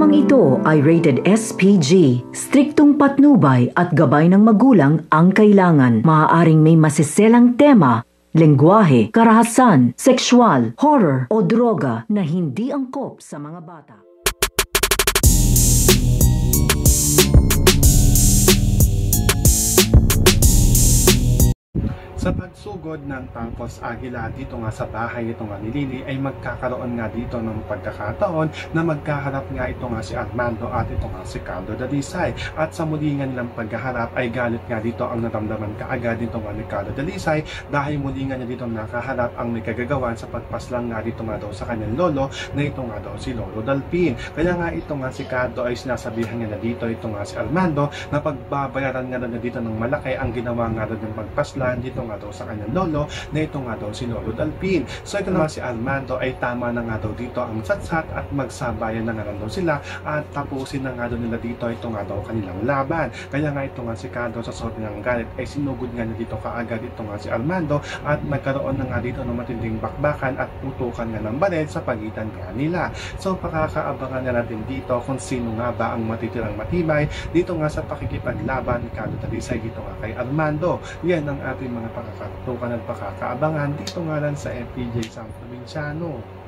Programang ito ay rated SPG. Striktong patnubay at gabay ng magulang ang kailangan. Maaaring may masiselang tema, lengguwahe, karahasan, sexual, horror o droga na hindi angkop sa mga bata. Sa pagsugod ng Tangkos Agila dito nga sa bahay ito nga ni Lily ay magkakaroon nga dito ng pagkakataon na magkaharap nga ito nga si Armando at ito nga si Carlo Dalisay. At sa muli nga nilang pagkaharap ay galit nga dito ang naramdaman kaagad dito nga ni Carlo Dalisay dahil muli nga niya dito nakaharap ang may kagagawan sa pagpaslang nga dito nga daw sa kanyang lolo na ito nga daw si Lolo Dalpin. Kaya nga ito nga si Carlo ay sinasabihan niya na dito ito nga si Armando na pagbabayaran nga na dito ng malaki ang ginawa nga daw ng pagpaslan dito nga daw sa kanyang lolo na ito nga daw si Lolo Dalpin. So ito naman si Armando ay tama na nga daw dito ang satsat at magsabayan na nga daw sila at tapusin na nga daw nila dito ito nga daw kanilang laban. Kaya nga ito nga si Carlo sa sobrang ng galit ay sinugod nga na dito kaagad ito nga si Armando at nagkaroon na nga dito ng matinding bakbakan at putukan nga ng baril sa pagitan nga nila. So pakakaabangan na natin dito kung sino nga ba ang matitirang matibay dito nga sa pakikipaglaban ni Carlo Dalisay dito nga kay Armando. Yan ang ating mga pakakatukan at pakakaabangan dito nga lang sa FPJ Sam Provinciano.